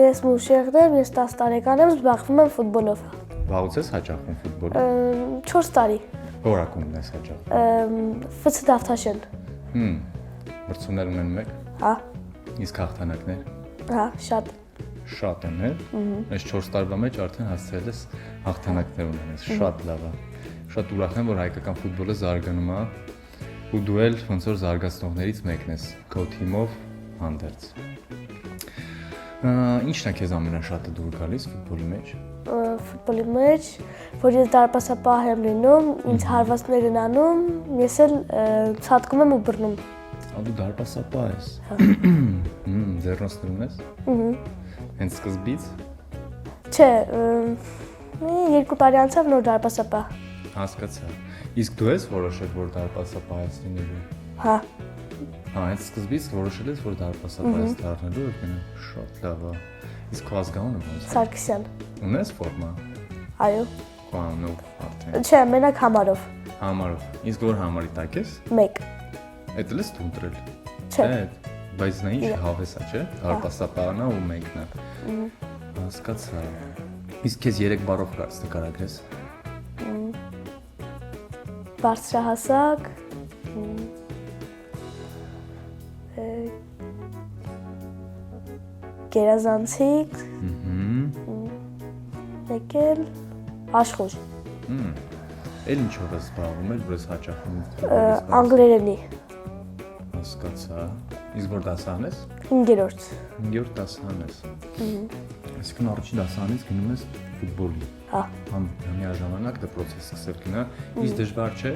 Ես Մուշեղն եմ, ես 10 տարեկան եմ, զբաղվում եմ ֆուտբոլով։ Վաղուց ես հաճախում ֆուտբոլը։ 4 տարի։ Որ ակումբն ես հաճախում։ ՖՑ Դավթաշեն։ Մրցումներ ունեն մեկ։ Հա։ Իսկ հաղթանակներ։ Հա, շատ։ Շատ են, այս 4 տարվա մեջ արդեն հասցրել ես հաղթանակներ ունենես, շատ լավ է։ Շատ ուրախ եմ, որ հայկական ֆուտբոլը զարգանում է ու դու էլ ոնց որ զարգացնողներից մեկն ես քո թիմով հանդերձ։ Ինչն է քեզ ամենաշատը դուր գալիս ֆուտբոլի մեջ։ Ֆուտբոլի մեջ, որ ես դարպասապահ եմ լինում, ինձ հարվածներ են անում, ես էլ ցատկում եմ ու բռնում։ Դու դարպասապահ ես։ Ձեռնոցներ ունես։ Հենց սկզբից։ Չէ, 2 տարի անցավ նոր դարպասապահ։ Հասկացա։ Իսկ դու ես որոշել, որ դարպասապահ ես լինելու։ Հա։ Հենց սկզբից որոշել ես, որ դարպասապահ ես դառնալու, շատ լավ է։ Իսկ քո ազգանունը ո՞նց է։ Սարգսյան։ Ունես ֆորմա։ Այո։ Քո անունով արդեն։ Չէ, մենակ համարով։ Համարով։ Իսկ որ համարի տակ ես։ 1։ Էդ էլ ես դու ընտրել։ Չէ։ Բայց նա ինչ հավես է, չէ։ Դարպասապահն է ու մեկն է։ Հասկացա։ Իսկ քեզ 3 բառով նկարագրես։ Բարձրահասակ։ Գերազանցիկ։ Եկել աշխուժ։ Էլ ինչով ես զբաղվում, որ ես հաճախում Անգլերենի։ Հասկացա։ Իսկ որ դասահան ես։ 5-րդ։ 5-րդ դասահան ես։ Այսինքն առաջին դասարանից գնում ես ֆուտբոլի։ Հա։ Միաժամանակ դպրոցի սկսել գնա, իսկ դժվար չէ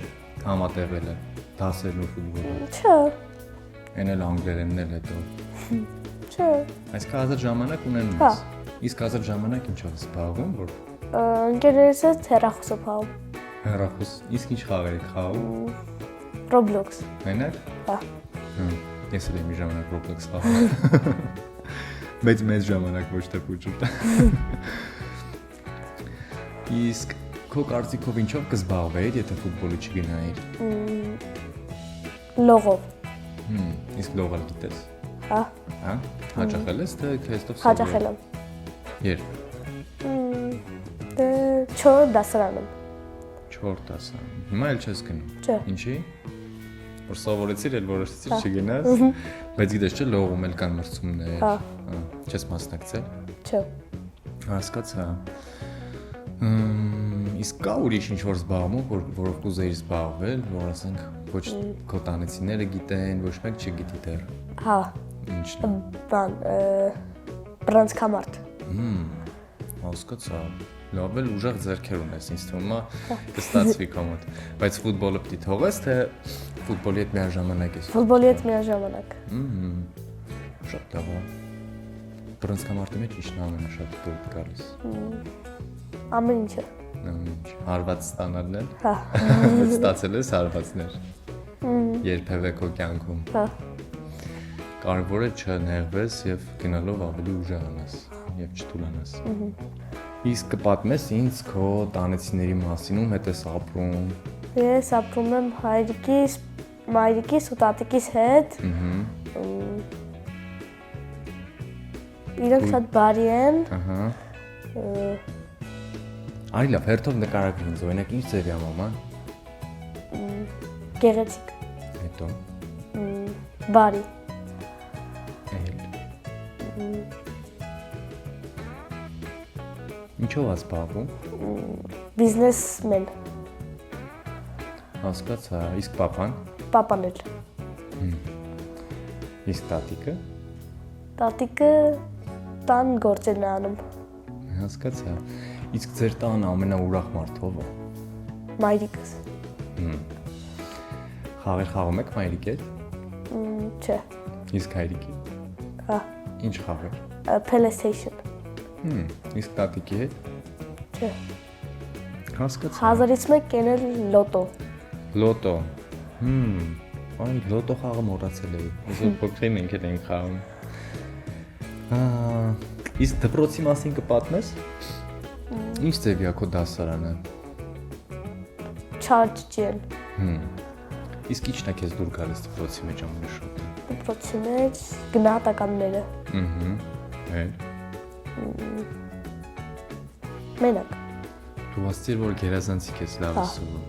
համատեղելը, դասերն ու ֆուտբոլը։ Չէ։ Այն էլ անգլերենն էլ հետո։ Չէ։ Այսինքն ազատ ժամանակ ունենում ես։ Իսկ ազատ ժամանակ ինչով ես զբաղվում, որ ընկերներս հետ հեռախոսով խաղում։ Հեռախոս, իսկ ինչ խաղեր եք խաղում։ Roblox։ Մենակ։ Հա։ Ես էլ եմ մի ժամանակ Roblox խաղում։ Բայց մեծ ժամանակ ոչ թե փոքր։ Իսկ քո կարծիքով ինչով կզբաղվեիր, եթե ֆուտբոլի չգնայիր։ Լողով։ Իսկ լողալ գիտես։ Հա։ Հա։ Հաճախել ես թե քեստով։ Հաճախել եմ։ Երբ։ 4 դասարանում։ 4 դասարան։ Հիմա էլ չես գնում։ Չէ։ Ինչի՞։ Որ սովորեցիր, էլ որոշեցիր չգնաս։ Բայց գիտես չէ, լողում էլ կան մրցումներ։ Հա։ Չես մասնակցել։ Չէ։ Հասկացա։ Իսկ կա ուրիշ ինչ-որ զբաղում, որով կուզեիր զբաղվել, որ ասենք ոչ քո տանեցիները գիտեն, ոչ մեկ չգիտի դեռ։ Հա։ Ինչն է։ Բան, բրանցքամարտ։ Հասկացա։ Լավ էլ ուժեղ ձեռքեր ունես, ինձ թվում է կստացվի քո մոտ։ Բայց ֆուտբոլը պիտի թողես, թե ֆուտբոլի հետ միաժամանակ ես։ Ֆուտբոլի հետ միաժամանակ։ Շատ լավ է։ Բրանցքամարտի մեջ ինչն է ամենաշատը դուր գալիս։ Ամեն ինչը։ Ինչ, հարված ստանալն էլ։ Հա։ Ստացել ես հարվածներ։ Երբևէ քո կյանքում։ Հա։ Կարևոր է չնեղվես եւ գնալով ավելի ուժեղանաս եւ չթուլանաս։ Իսկ կպատմես ինձ քո տանեցիների մասին, ում հետ ես ապրում։ Ես ապրում եմ մայրիկիս ու տատիկիս հետ։ Իրենք շատ բարի են։ Ահա։ Արի լավ, հերթով նկարագրի ինձ, օրինակ ինչ ձևի է մաման։ Գեղեցիկ։ Հետո։ Բարի։ Ինչով ես զբաղվում։ Բիզնեսմեն։ Հասկացա, իսկ պապան։ Պապան էլ։ Իսկ տատիկը։ Տատիկը տան գործերն է անում։ Հասկացա։ Իսկ ձեր տան ամենաուրախ մարդը ով է։ Մայրիկս։ Խաղեր խաղում եք մայրիկի հետ։ Չէ։ Իսկ հայրիկի։ Հա։ Ինչ խաղեր։ PlayStation։ Իսկ տատիկի հետ։ Չէ։ Հասկացա։ 1000-ից մեկ կենել լոտո։ Լոտո։ Այն լոտո խաղը մոռացել էի։ Այսօր փոքրին մենք էլ ենք խաղում։ Իսկ դպրոցի մասին կպատմես։ Ինչ ձևի է քո դասարանը։ Չարջջել։ Իսկ ինչն է քեզ դուր գալիս դպրոցի մեջ ամենաշատը։ Դպրոցի մեջ գնահատականները։ Էլ։ Մենակ։ Դու ասացիր, որ գերազանցիկ ես լավ ես սովորում։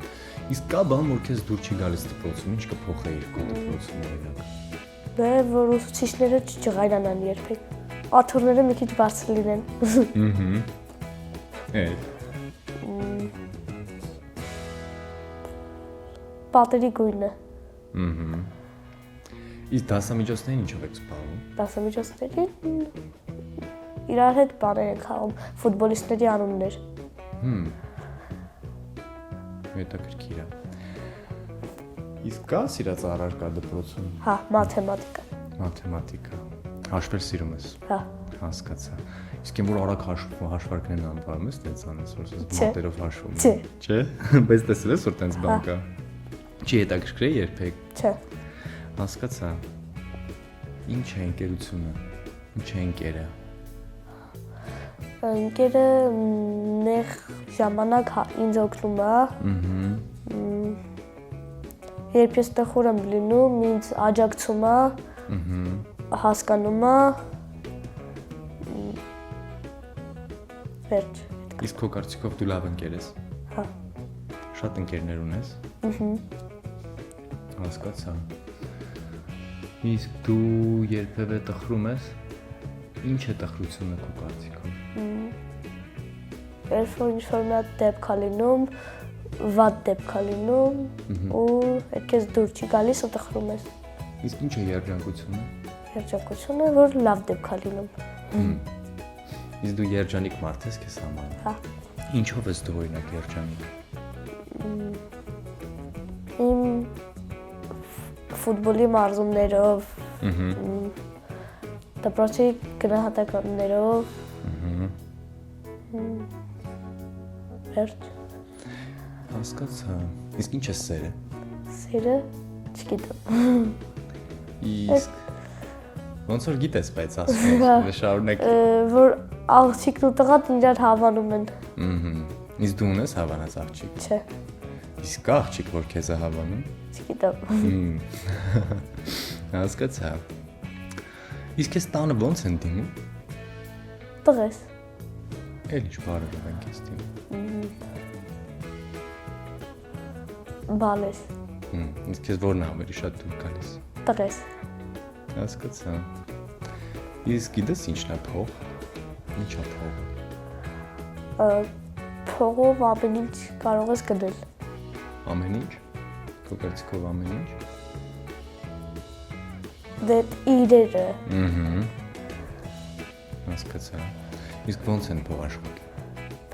Իսկ կա բան, որ քեզ դուր չի գալիս դպրոցում, ինչ կփոխեիր քո դպրոցում օրինակ։ Դե որ ուսուցիչները չջղայրանան երբեք։ Աթոռները մի քիչ բարձր լինեն։ Էդ։ Պատերի գույնը։ Իսկ դասամիջոցներին ինչով եք զբաղվում։ Դասամիջոցների իրար հետ բաներ են խաղում, ֆուտբոլիստների անուններ։ Հետաքրքիր է։ Իսկ կա սիրած առարկա դպրոցում։ Հա, մաթեմատիկա։ Մաթեմատիկա։ Հաշվել սիրում ես։ Հա։ Հասկացա։ Իսկ որ արագ հաշվարկներն անվանում ես, տենց անես, որ ասես մատերով հաշվում ես։ Չէ։ Բայց տեսել ես որ տենց բան կա։ Չի հետաքրքրել երբեք։ Չէ։ Հասկացա։ Ինչ է ընկերությունը։ Ինչ է ընկերը։ Ընկերը նեղ ժամանակ ինձ օգնում է։ Երբ ես տխուր եմ լինում, ինձ աջակցում է, հասկանում է։ Վերջ։ Իսկ քո կարծիքով դու լավ ընկեր ես։ Հա։ Շատ ընկերներ ունես։ Հասկացա։ Իսկ դու երբևէ տխրում ես։ Ինչ է տխրությունը քո կարծիքով։ Երբ որ ինչ-որ մի հատ դեպք է լինում, վատ դեպք է լինում, ու քեզ դուր չի գալիս ու տխրում ես։ Իսկ ինչ է երջանկությունը։ Երջանկությունը, որ լավ դեպք է լինում։ Իսկ դու երջանիկ մարդ ես քեզ համար։ Հա։ Ինչով ես դու օրինակ երջանիկ։ Իմ ֆուտբոլի մարզումներով, դպրոցի գնահատականներով, վերջ։ Հասկացա։ Իսկ ինչ է սերը։ Սերը չգիտեմ։ Իսկ ոնց որ գիտես, բայց ասում ես, շարունակ։ Որ աղջիկն ու տղան իրար հավանում են։ Իսկ դու ունես հավանած աղջիկ։ Չէ։ Իսկ կա աղջիկ, որ քեզ է հավանում։ Չգիտեմ։ Հասկացա։ Իսկ ես տանը ոնց են դիմում։ Տղես։ Էլ ինչ բարով են քեզ դիմում։ Բալես։ Իսկ քեզ որն է ավելի շատ դուր գալիս։ Տղես։ Հասկացա։ Իսկ գիտես ինչն է փող։ Ինչ է փողը։ Փողով ամեն ինչ կարող ես գնել։ Ամեն ինչ։ Քո կարծիքով ամեն ինչ։ Դե իրերը։ Հասկացա։ Իսկ ոնց են փող աշխատում։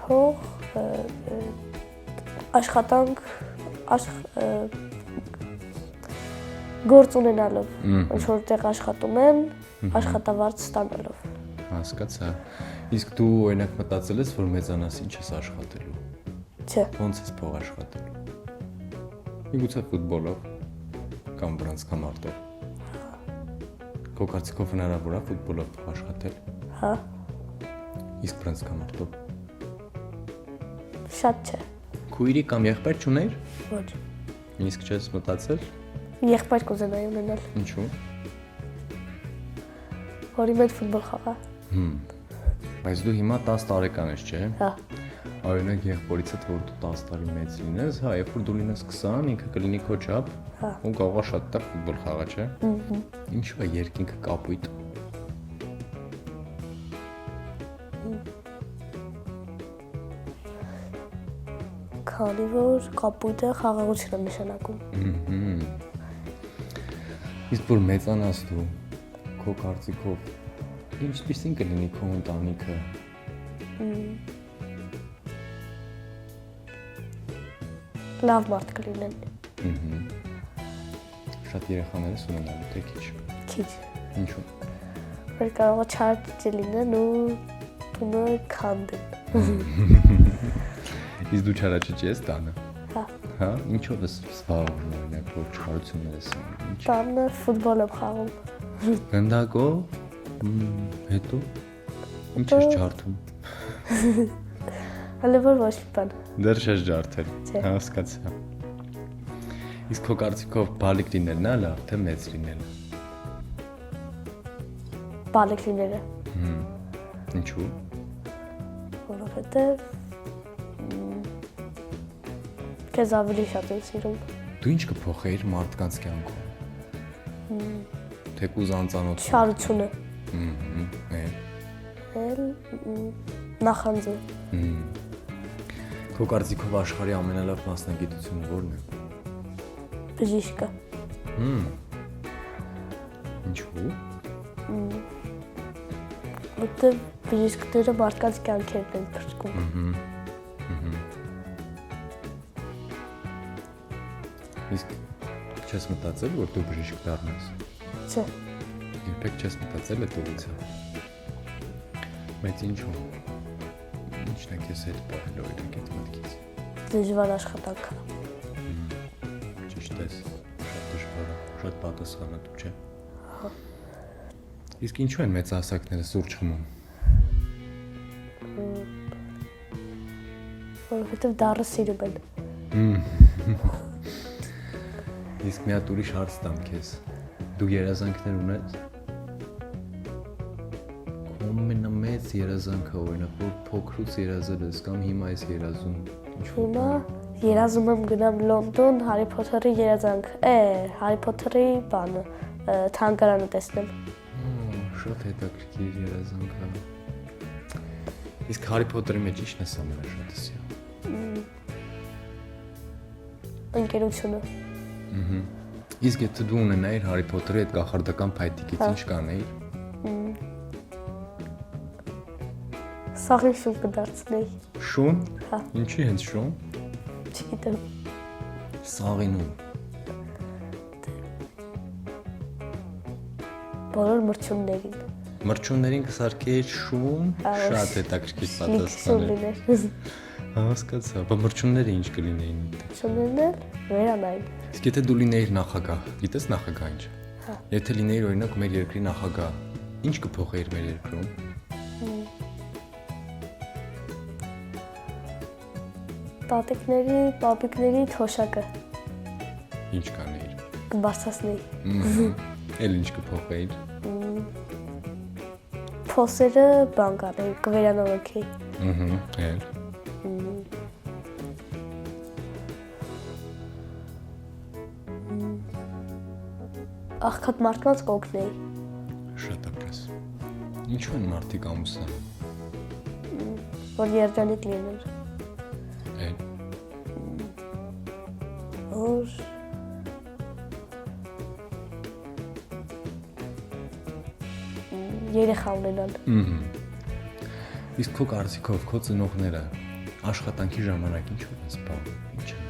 Փող աշխատանք գործ ունենալով, ինչ որ տեղ աշխատում են, աշխատավարձ ստանալով։ Հասկացա։ Իսկ դու օրինակ մտածել ես, որ մեծանաս ինչ ես աշխատելու։ Չէ։ Ոնց ես փող աշխատելու։ Միգուցե ֆուտբոլով կամ բռնցքամարտով։ Քո կարծիքով հնարավոր է ֆուտբոլով փող աշխատել։ Հա։ Իսկ բռնցքամարտով։ Շատ չէ։ Քույրի կամ եղբայր չունեիր։ Ոչ։ Իսկ չես մտածել։ Եղբայր կուզենայի ունենալ, Ինչու։ որի հետ ֆուտբոլ խաղա։ Բայց դու հիմա 10 տարեկան ես, չէ՞։ Հա։ Օրինակ եղբորիցդ որ դու 10 տարի մեծ լինես, հա, երբ որ դու լինես 20, ինքը կլինի քո չափ, ու կարող է շատ տեղ ֆուտբոլ խաղա, չէ՞։ Ինչու է երկինքը կապույտ։ Քանի որ կապույտը խաղաղություն է նշանակում։ Իսկ որ մեծանաս դու, քո կարծիքով, ինչպիսին կլինի քո ընտանիքը։ Լավ մարդ կլինեն։ Շատ երեխաներ ես ունենալու, թե քիչ։ Քիչ։ Ինչու։ Որ կարող է չար լինեն ու տունը քանդեն։ Իսկ դու չարաճճի ես տանը։ Հա։ Հա, ինչով ես զբաղվում օրինակ որ չարություններ ես անում։ Ինչ։ Տանը ֆուտբոլ եմ խաղում։ Գնդակով։ Հետո ինչ ես ջարդում։ Հələ որ ոչ մի բան։ Դեռ չես ջարդել։ Չէ։ Հասկացա։ Իսկ քո կարծիքով բալիկ լինելն է լավ, թե մեծ լինելը։ Բալիկ լինելը։ Ինչու։ որովհետև քեզ ավելի շատ եմ սիրում։ Դու ինչ կփոխեիր մարդկանց կյանքում։ Թեկուզ անծանոթ։ Չարությունը։ Էլ Նախանձը։ Քո կարծիքով աշխարհի ամենալավ մասնագիտությունը ո՞րն է։ Բժիշկը։ Ինչու՞։ Որտեղ բժիշկները մարդկանց կյանքերն են փրկում։ Իսկ չես մտածել, որ դու բժիշկ դառնաս։ Չէ։ Երբեք չես մտածել այդ ուղղությամբ։ Բայց ինչու՞։ Ինչն է քեզ հետ պահել օրինակ այդ մտքից։ Դժվար աշխատանք։ Ճիշտ ես, շատ դժվար է, շատ պատասխանատու չէ։ Իսկ ինչու են մեծահասակները սուրճ խմում։ Որովհետև դառը սիրում են։ Իսկ մի հատ ուրիշ հարց տամ քեզ։ Դու երազանքներ ունես։ Քո ամենամեծ երազանքը օրինակ որ փոքրուց երազել ես կամ հիմա ես երազում։ Հիմա երազում եմ գնամ Լոնդոն Հարի Փոթերի երազանք։ Հարի Փոթերի բանը, թանգարանը տեսնեմ։ Շատ հետաքրքիր երազանք է։ Իսկ Հարի Փոթերի մեջ ի՞նչն է ամենաշատը սիրում։ Ընկերությունը։ Իսկ եթե դու ունենայիր Հարի Փոթերի այդ կախարդական փայտիկից ինչ կանեիր։ Սաղին շուն կդարձնեի։ Շուն։ Հա։ Ինչի հենց շուն։ Չգիտեմ։ Սաղինում։ Բոլոր մրցումներին։ Մրցումներին կսարքեիր շուն, շատ հետաքրքիր պատասխան է։ Հասկացա, բայց մրցումները ինչ կլինեին։ Մրցումներն վերանային։ Իսկ եթե դու լինեիր նախագահ, գիտես նախագահ ինչ։ Հա։ Եթե լինեիր օրինակ մեր երկրի նախագահ, ինչ կփոխեիր մեր երկրում։ Տատիկների, պապիկների թոշակը Ինչ կանեիր։ կբարձրացնեի։ Էլ ինչ կփոխեիր։ Փոսերը բան կանեի, կվերանորոգեի։ Էլ։ Աղքատ մարդկանց կօգնեի։ Շատ ապրես։ Ինչու են մարդիկ ամուսնանում։ Որ երջանիկ լինեն։ Էլ։ Որ երեխա ունենան։ Իսկ քո կարծիքով քո ծնողները աշխատանքի ժամանակ ինչ են զբաղվում, ինչ են։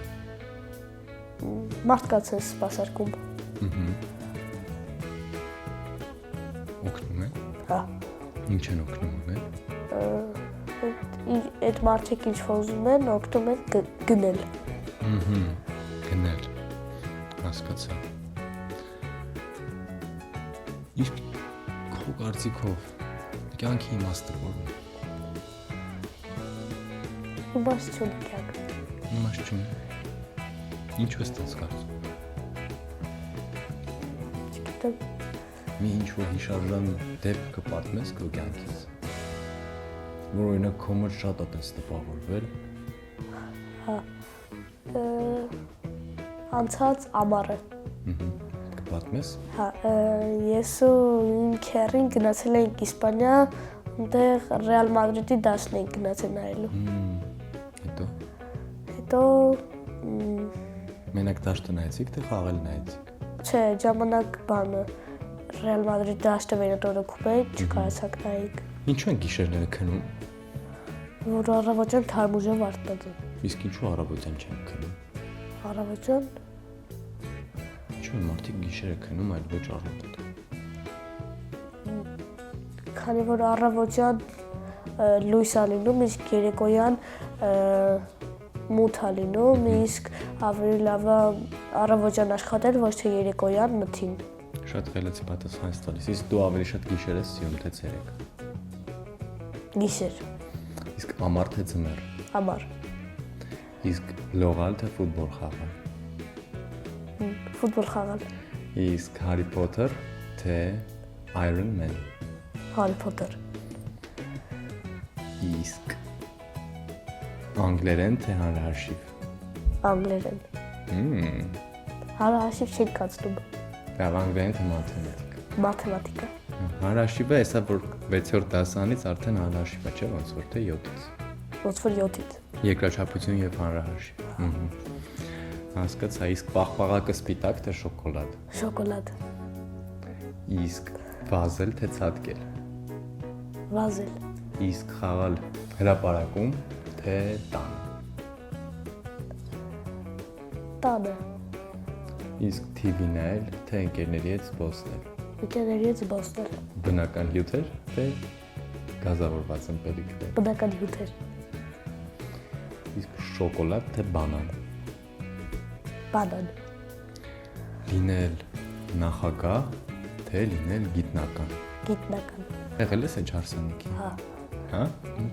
Մարդկանց են սպասարկում։ Օգնում են։ Հա։ Ինչ են օգնում են։ Այդ մարդիկ ինչ ուզում են, օգնում են գնել։ Գնել։ Հասկացա։ Իսկ քո կարծիքով կյանքի իմաստը ո՞րն է։ Իմաստ չունի կյանք։ Իմաստ չունի։ Ինչու ես տես կարծում։ Չգիտեմ։ Մի ինչ-որ հիշարժան դեպք կպատմես քո կյանքից։ Որ օրինակ քո մոտ շատ է տես տպավորվել։ Հա։ Անցած ամառը։ Կպատմես։ Հա, ես ու իմ քեռին գնացել էինք Իսպանիա, այնտեղ Ռեալ Մադրիդի դաշտն էինք գնացել նայելու։ Հետո Մենակ դաշտը նայեցիք, թե խաղել նայեցիք։ Չէ, ժամանակ բանը Ռեալ Մադրիդի դաշտը վերադառնում էր, չկարողացանք նայենք։ Ինչու են գիշերները քնում։ Որ առավոտյան թարմուժով արթնացան։ Իսկ ինչու առավոտյան չեն քնում։ Առավոտյան Ինչու են մարդիկ գիշերը քնում, այլ ոչ առավոտ։ Քանի որ առավոտյան լույս է լինում, իսկ երեկոյան մութ է լինում, իսկ ավելի լավ է առավոտյան աշխատել, ոչ թե երեկոյան մթին։ Շատ խելացի պատասխան ես տալիս։ Իսկ դու ավելի շատ գիշեր ես սիրում, թե ցերեկ։ Գիշեր։ Իսկ ամառ թե ձմեռ։ Ամառ։ Իսկ լողալ թե ֆուտբոլ խաղալ։ Ֆուտբոլ խաղալ։ Իսկ Հարի Փոթեր թե Iron Man։ Հարի Փոթեր։ Իսկ Անգլերեն թե հանրահաշիվ։ Անգլերեն։ Հանրահաշիվ չեք կացնում։ Լավ, անգլերեն թե մաթեմատիկա։ Մաթեմատիկա։ Հանրահաշիվը հեսա որ 6-րդ դասանից արդեն հանրահաշիվ է, չէ՞, ոնց որ թե 7-ից։ Ոնց որ 7-ից։ Երկրաչափություն եւ հանրահաշիվ։ Հասկացա, իսկ պաղպաղակը սպիտակ թե շոկոլադ։ Շոկոլադ։ Իսկ վազել թե ցածկել։ Վազել։ Իսկ խաղալ հրապարակում թե տան։ Տանը։ Իսկ TV նայել թե ընկերների հետ զբոսնել։ Ընկերների հետ զբոսնել։ Բնական հյութեր թե գազավորված ըմպելիքներ։ Բնական հյութեր։ Իսկ շոկոլադ թե բանան։ Բանան։ Լինել նախագահ թե լինել գիտնական։ Գիտնական։ Եղել ես այդ հարսանիքի։ Հա։ Հա։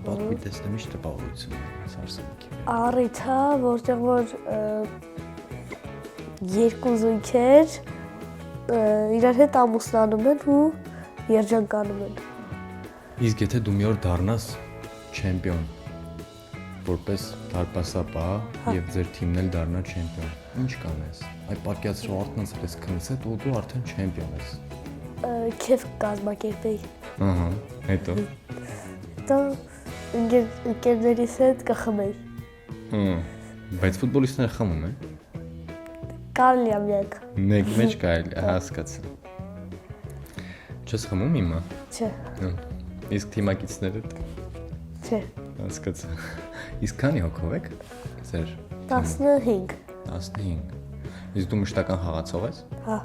Պատմի տեսնեմ ինչ տպավորություն է հարսանիքի։ Առիթա, որտեղ որ երկու զույգեր իրար հետ ամուսնանում են ու երջանկանում են։ Իսկ եթե դու մի օր դառնաս չեմպիոն, որպես դարպասապահ եւ ձեր թիմն էլ դառնա չեմպիոն, ինչ կանես։ Այ պատկերացրու արդեն ես քննեցի, դու արդեն չեմպիոն ես։ Քեֆ կազմակերպեի։ Ահա, հետո։ Դա ընկերներիս հետ կխմեի։ Բայց ֆուտբոլիստները խմում են։ Կարելի է միակ։ Մեկ մեջ կարելի է, հասկացա։ Չես խմում հիմա։ Չէ։ Իսկ թիմակիցներդ։ Չէ։ Հասկացա։ Իսկ քանի հոգով եք։ Ձեր 15։ 15։ Իսկ դու մշտական խաղացող ես։ Հա։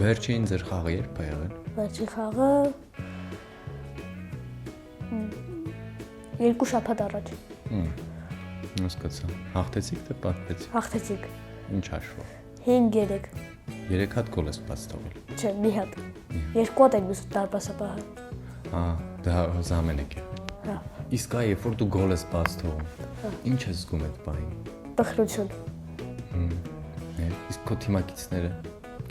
Վերջին ձեր խաղը երբ է եղել։ Վերջին խաղը 2 շաբաթ առաջ։ Հասկացա։ Հաղթեցիք թե պատվեցիք։ Հաղթեցինք։ Ինչ հաշվով։ 5-3։ 3 հատ գոլ ես բաց թողել։ Չէ, մի հատ։ 2 հատ եմ ուսում դարպասապահը։ Հա, դա զամենեք է։ Հա։ Իսկ այ երբ որ դու գոլ ես բաց թողում, ինչ ես զգում այդ բանին։ Տխրություն։ Իսկ քո թիմակիցները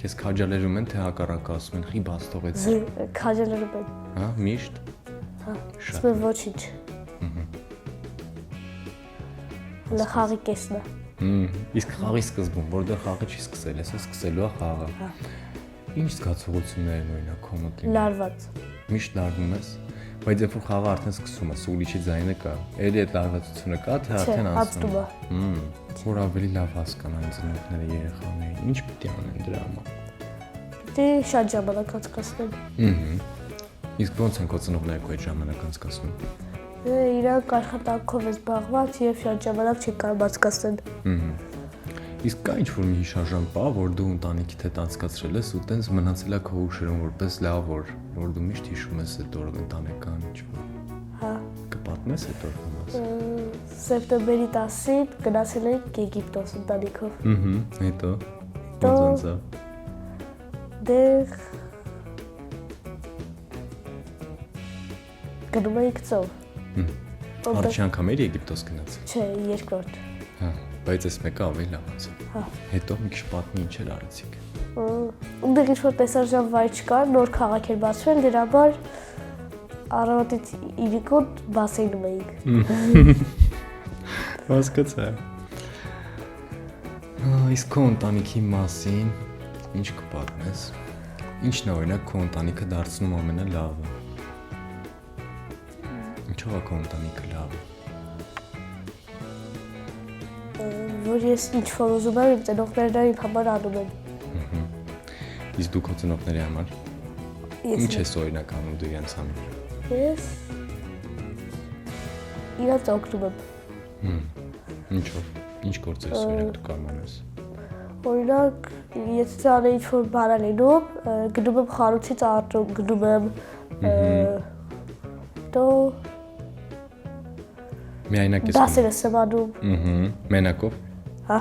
քեզ քաջալերում են թե հակառակը ասում են՝ «Խի բաց թողեցի»։ Քաջալերում են։ Հա, միշտ։ Հա։ Ասում են ոչինչ։ Հələ խաղի կեսն է։ Իսկ խաղի սկզբում, որտեղ խաղը չի սկսել, ես սկսելու է խաղը։ Ինչ զգացողություններ են օրինակ քո մոտ լինում։ Լարված։ Միշտ լարվում ես, բայց երբ որ խաղը արդեն սկսում է, սուլիչի ձայնը կա, էլի այդ լարվածությունը կա, թե արդեն անցնում է։ Որ ավելի լավ հասկանան ծնողները երեխաներին, ինչ պիտի անեն դրա համար։ Պիտի շատ ժամանակ անցկացնեն։ Իսկ ո՞նց են քո ծնողները քո այդ ժամանակ անցկացնում։ Իրանք աշխատանքով են զբաղված եւ շատ ժամանակ չի կարող անցկացնել։ Իսկ կա ինչ-որ մի հիշարժան որ դու ընտանիքիդ հետ անցկացրել ես ու տենց մնացել է քո հուշերում որպես լավ որ դու միշտ հիշում ես այդ օրը ընտանեկան ինչ-որ։ Հա։ Կպատմես այդ օրը մաս։ Սեպտեմբերի 10-ին գնացել ենք Եգիպտոս ընտանիքով։ Հետո։ Ոնց դեր գնում էինք ծով։ Առաջին անգամ էր Եգիպտոս գնացել։ Չէ, երկրորդ։ Հա, բայց այս մեկը ավելի լավ անցավ։ Հա։ Հետո մի քիչ պատմի ինչ էր արեցիք։ Ունդեղ ինչ-որ տեսարժան վայր չկար, նոր քաղաք էր բացվել, դրա համար առավոտից 9-ին բասեյնում էինք։ Հասկացա։ Իսկ քո ընտանիքի մասին ինչ կպատմես։ Ինչն է օրինակ քո ընտանիքը դարձնում ամենալավը։ Ինչով է քո ընտանիքը լավը։ Որ ես ինչ-որ ուզում եմ, իմ ծնողներն իմ համար անում են։ Իսկ դու քո ծնողների համար ինչ ես օրինակ անում դու իրենց համար։ Ես իրաց օգնում եմ։ Ինչով։ Ինչ գործեր ես օրինակ դու կարող ես։ Օրինակ, եթե ցանը ինչ-որ բան լինում, գնում եմ խանութից արտում, գնում եմ դո Միայնակ ես։ դասեր եմ անում։ Մենակով։ Հա։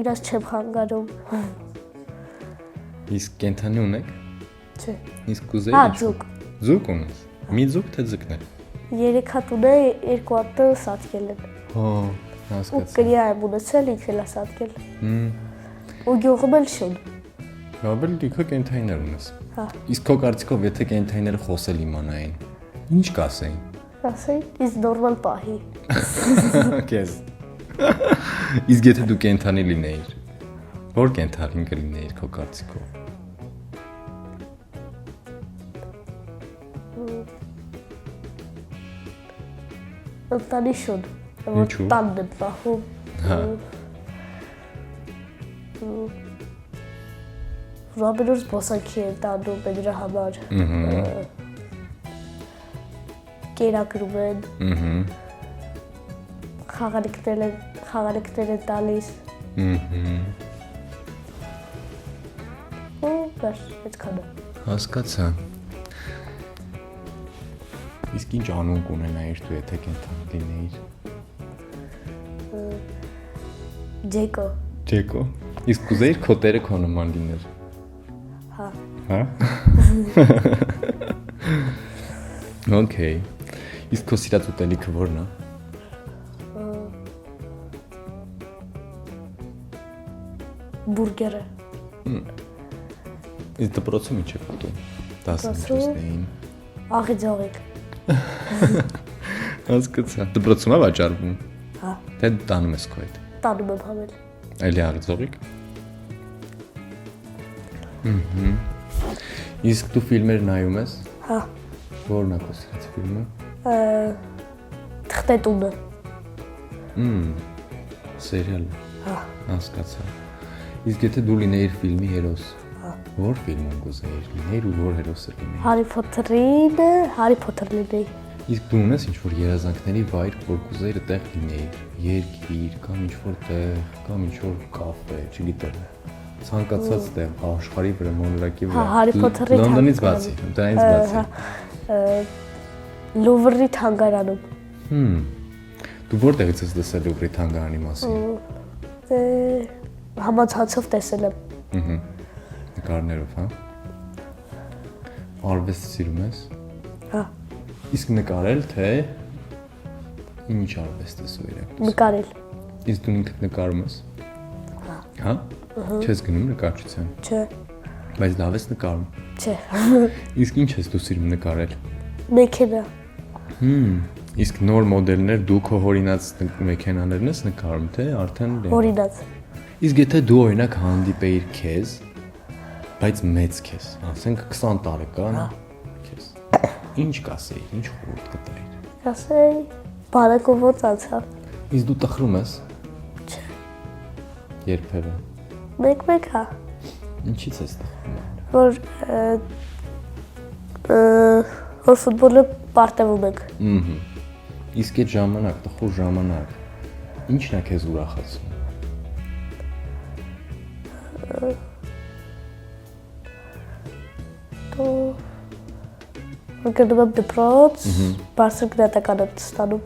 Իրաց չեմ խանգարում։ Իսկ կենթանի ունեք։ Չէ։ Իսկ կուզեի։ Հա, ձուկ։ Ձուկ ունես։ Մի ձուկ թե ձկներ։ 3 հատ ունե, 2 հատը սատկել են։ Հո, Ու հասկացա։ կրիա եմ ունեցել, ինքն էլ է սատկել։ Ու գյուղում էլ շուն։ Լավ էլ դիքը կենթանիներ ունես։ Հա։ Իսկ քո կարծիքով եթե կենթանիները խոսել իմանային, ինչ կասեին։ Ասի, իս նորմալ պահի։ Քեզ։ Իսկ եթե դու կենթանի լինեիր, որ կենթանին կլինեիր քո կարծիքով։ Ընտանիշուն։ Ինչու՞։ Տանն եմ պահում։ Հա։ Ռոբինոր զբոսանքի են տանում դրա համար։ Կերակրում են։ Խաղալիքներ են տալիս։ Ու բեր, այդքանը։ Հասկացա։ Իսկ ինչ անուն կունենայիր դու եթե կենթանի լինեիր։ Ջեկո։ Ջեկո։ Իսկ կուզեիր քո տերը քո նման լիներ։ Հա։ Հա։ Okay։ Իսկ քո սիրած ուտելիքը ո՞րն է։ Բուրգերը։ Իսկ դպրոցում ինչ եք ուտում։ 10-ին։ Աղիձողիկ։ Հասկացա։ Դպրոցում է վաճառվում։ Հա։ Թե տանում ես քո հետ։ Տանում եմ համել։ Այլի աղիձողիկ։ Իսկ դու ֆիլմեր նայում ես։ Հա։ Ո՞րն է քո սիրած ֆիլմը։ Թղթետունը։ Սերիալ։ Հա։ Հասկացա։ Իսկ եթե դու լինեիր ֆիլմի հերոս, ո՞ր ֆիլմում կուզեիր լինեիր ու ո՞ր հերոսը լինեիր։ Հարի Փոթեր լինեի։ Իսկ դու ունես ինչ-որ երազանքների վայր, որ կուզեիր այդտեղ լինեիր, երկիր կամ ինչ-որ տեղ, կամ ինչ-որ կաֆե, չգիտեմ։ Ցանկացած տեղ, աշխարհի վրա, մոլորակի վրա։ Հարի Փոթերի Լոնդոնից բացի, դրանից բացի։ Լուվրի թանգարանում։ Դու որտեղից ես լսել Լուվրի թանգարանի մասին։ Համացանցով տեսել եմ։ Նկարներով, հա։ Արվեստ սիրում ես։ Հա։ Իսկ նկարել թե ինչ արվեստ ես իրականում։ Նկարել։ Իսկ դու ինքդ նկարում ես։ Հա։ Չես գնում նկարչության։ Չէ։ Բայց լավ ես նկարում։ Չէ։ Իսկ ինչ ես դու սիրում նկարել։ Մեքենա։ Իսկ նոր մոդելներ դու քո հորինած մեքենաներն ես նկարում, թե արդեն Հորինած։ Իսկ եթե դու օրինակ հանդիպեիր քեզ, բայց մեծ քեզ, ասենք 20 տարեկան քեզ, ինչ կասեիր, ինչ խորհուրդ կտայիր։ Ասեի, բանակով ոնց անցավ։ Իսկ դու տխրում ես։ Չէ։ Երբևէ։ Մեկ հա։ Ինչից ես տխրում։ Որ ֆուտբոլը պարտևում ենք։ Իսկ այդ ժամանակ, տխուր ժամանակ, ինչն է քեզ ուրախացնում։ Գնում եմ դպրոց, բարձր գնահատական եմ ստանում։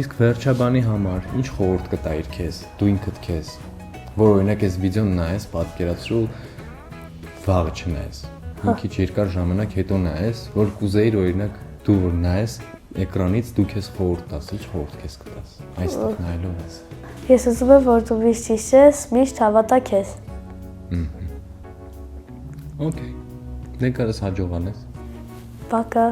Իսկ վերջաբանի համար ինչ խորհուրդ կտայիր քեզ, դու ինքդ քեզ, որ օրինակ այս վիդեոն նայես, պատկերացրու վաղը չնայես։ Մի քիչ երկար ժամանակ հետո նայես, որ կուզեիր օրինակ դու որ նայես էկրանից դու քեզ խորհուրդ տաս, ինչ խորհուրդ քեզ կտաս։ Այստեղ նայելով ես։ Ես ուզում եմ, որ դու միշտ հիշես, միշտ հավատա քեզ։ Okay։ Դե կարես հաջողանես։ Пока։